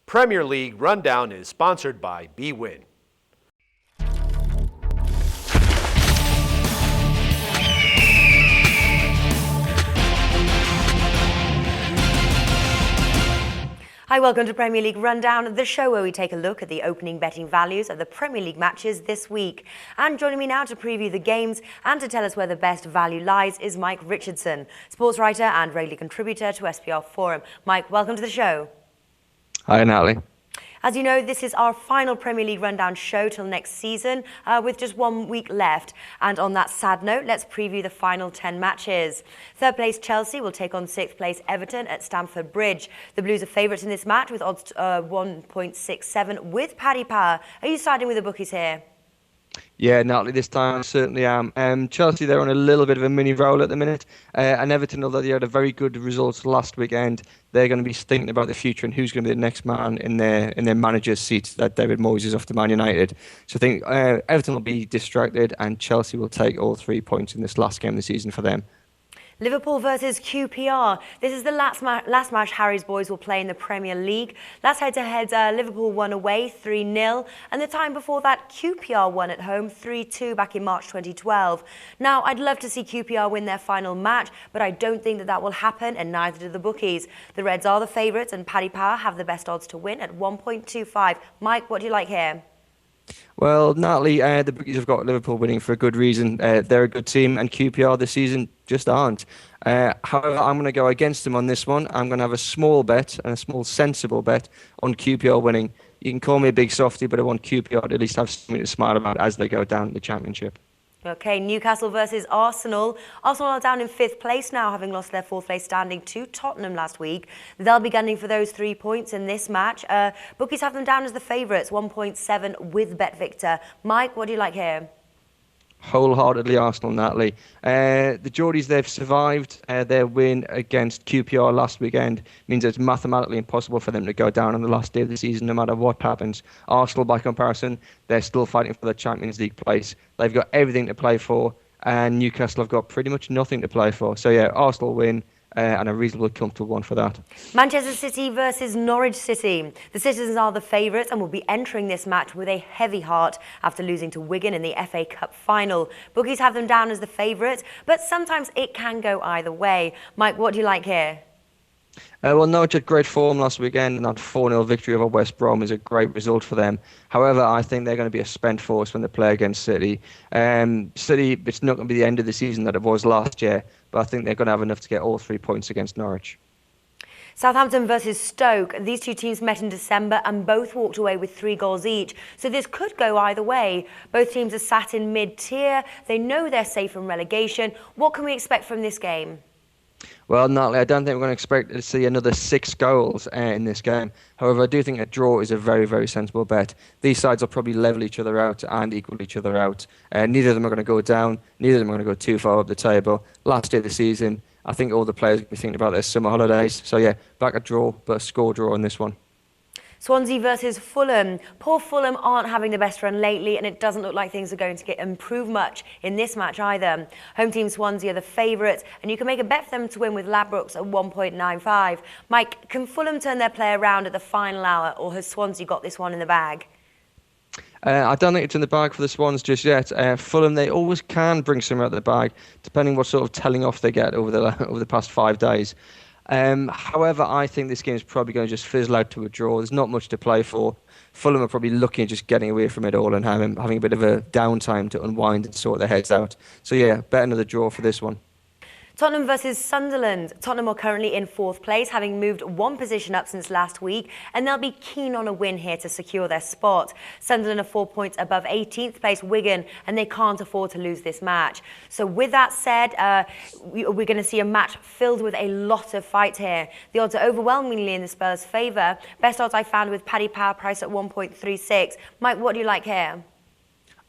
Premier League Rundown is sponsored by bwin. Hi, welcome to Premier League Rundown, the show where we take a look at the opening betting values of the Premier League matches this week. And joining me now to preview the games and to tell us where the best value lies is Mike Richardson, sportswriter and regular contributor to SBRForum. Mike, welcome to the show. Hi, Natalie. As you know, this is our final Premier League Rundown show till next season, with just 1 week left. And on that sad note, let's preview the final 10 matches. Third place Chelsea will take on sixth place Everton at Stamford Bridge. The Blues are favourites in this match with odds 1.67 with Paddy Power. Are you siding with the bookies here? Yeah, Natalie, this time I certainly am. Chelsea, they're on a little bit of a mini roll at the minute. And Everton, although they had a very good result last weekend, they're going to be thinking about the future and who's going to be the next man in their manager's seat that David Moyes is off to Man United. So I think Everton will be distracted and Chelsea will take all 3 points in this last game of the season for them. Liverpool versus QPR. This is the last match Harry's boys will play in the Premier League. Last head-to-head, Liverpool won away 3-0, and the time before that, QPR won at home 3-2 back in March 2012. Now, I'd love to see QPR win their final match, but I don't think that will happen, and neither do the bookies. The Reds are the favourites, and Paddy Power have the best odds to win at 1.25. Mike, what do you like here? Well, Natalie, the bookies have got Liverpool winning for a good reason. They're a good team, and QPR this season just aren't. However, I'm going to go against them on this one. I'm going to have a small bet, and a small sensible bet on QPR winning. You can call me a big softie, but I want QPR to at least have something to smile about as they go down the Championship. Okay, Newcastle versus Arsenal. Arsenal are down in 5th place now, having lost their 4th place standing to Tottenham last week. They'll be gunning for those 3 points in this match. Bookies have them down as the favourites, 1.7 with BetVictor. Mike, what do you like here? Wholeheartedly Arsenal, Natalie. The Geordies, they've survived. Their win against QPR last weekend means it's mathematically impossible for them to go down on the last day of the season, no matter what happens. Arsenal, by comparison, they're still fighting for the Champions League place. They've got everything to play for, and Newcastle have got pretty much nothing to play for. So yeah, Arsenal win. And a reasonably comfortable one for that. Manchester City versus Norwich City. The Citizens are the favourites and will be entering this match with a heavy heart after losing to Wigan in the FA Cup final. Bookies have them down as the favourites, but sometimes it can go either way. Mike, what do you like here? Well, Norwich had great form last weekend, and that 4-0 victory over West Brom is a great result for them. However, I think they're going to be a spent force when they play against City. City, it's not going to be the end of the season that it was last year, but I think they're going to have enough to get all 3 points against Norwich. Southampton versus Stoke. These two teams met in December and both walked away with 3 goals each. So this could go either way. Both teams are sat in mid-tier. They know they're safe from relegation. What can we expect from this game? Well, Natalie, I don't think we're going to expect to see another 6 goals in this game. However, I do think a draw is a very, very sensible bet. These sides will probably level each other out and equal each other out. Neither of them are going to go down. Neither of them are going to go too far up the table. Last day of the season, I think all the players will be thinking about their summer holidays. So yeah, back a draw, but a score draw on this one. Swansea versus Fulham. Poor Fulham aren't having the best run lately, and it doesn't look like things are going to improve much in this match either. Home team Swansea are the favourites, and you can make a bet for them to win with Ladbrokes at 1.95. Mike, can Fulham turn their play around at the final hour, or has Swansea got this one in the bag? I don't think it's in the bag for the Swans just yet. Fulham, they always can bring some out of the bag, depending what sort of telling off they get over the past 5 days. However, I think this game is probably going to just fizzle out to a draw. There's not much to play for. Fulham are probably looking at just getting away from it all and having a bit of a downtime to unwind and sort their heads out. So yeah, bet another draw for this one. Tottenham versus Sunderland. Tottenham are currently in 4th place, having moved 1 position up since last week, and they'll be keen on a win here to secure their spot. Sunderland are 4 points above 18th place Wigan, and they can't afford to lose this match. So with that said, we're going to see a match filled with a lot of fight here. The odds are overwhelmingly in the Spurs' favour. Best odds I found with Paddy Power price at 1.36. Mike, what do you like here?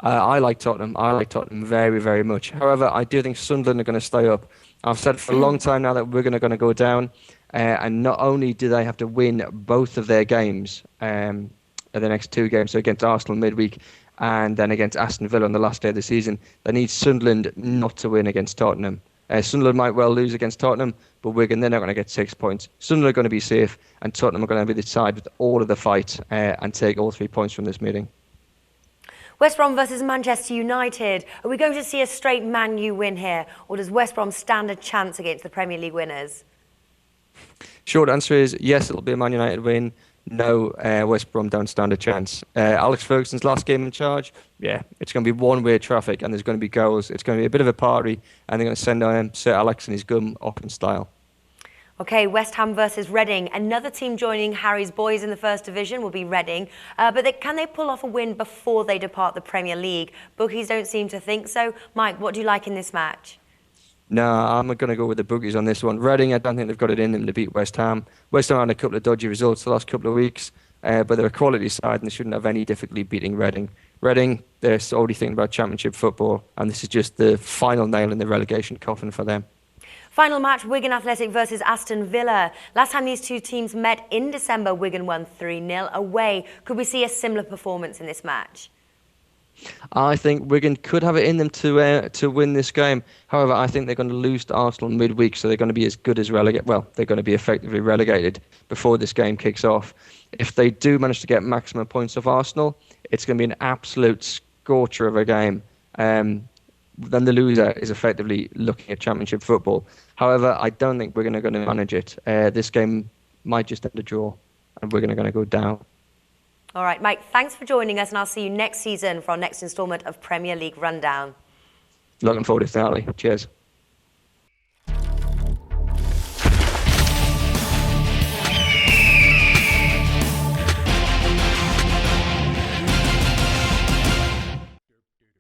I like Tottenham. I like Tottenham very, very much. However, I do think Sunderland are going to stay up. I've said for a long time now that we're going to go down. And not only do they have to win both of their games, the next 2 games, so against Arsenal midweek and then against Aston Villa on the last day of the season, they need Sunderland not to win against Tottenham. Sunderland might well lose against Tottenham, but Wigan, they're not going to get 6 points. Sunderland are going to be safe, and Tottenham are going to be the side with all of the fight and take all 3 points from this meeting. West Brom versus Manchester United. Are we going to see a straight Man U win here, or does West Brom stand a chance against the Premier League winners? Short answer is yes, it'll be a Man United win. No, West Brom don't stand a chance. Alex Ferguson's last game in charge, yeah, it's going to be one-way traffic and there's going to be goals. It's going to be a bit of a party and they're going to send Sir Alex and his gum up in style. OK, West Ham versus Reading. Another team joining Harry's boys in the First Division will be Reading. But can they pull off a win before they depart the Premier League? Bookies don't seem to think so. Mike, what do you like in this match? No, I'm going to go with the bookies on this one. Reading, I don't think they've got it in them to beat West Ham. West Ham had a couple of dodgy results the last couple of weeks, but they're a quality side and they shouldn't have any difficulty beating Reading. Reading, they're already thinking about Championship football, and this is just the final nail in the relegation coffin for them. Final match, Wigan Athletic versus Aston Villa. Last time these two teams met in December, Wigan won 3-0 away. Could we see a similar performance in this match? I think Wigan could have it in them to win this game. However, I think they're going to lose to Arsenal midweek, so they're going to be as good as relegated. Well, they're going to be effectively relegated before this game kicks off. If they do manage to get maximum points off Arsenal, it's going to be an absolute scorcher of a game. Then the loser is effectively looking at Championship football. However, I don't think Wigan are going to manage it. This game might just end a draw, and Wigan are going to go down. All right, Mike, thanks for joining us, and I'll see you next season for our next instalment of Premier League Rundown. Looking forward to it, Natalie. Cheers.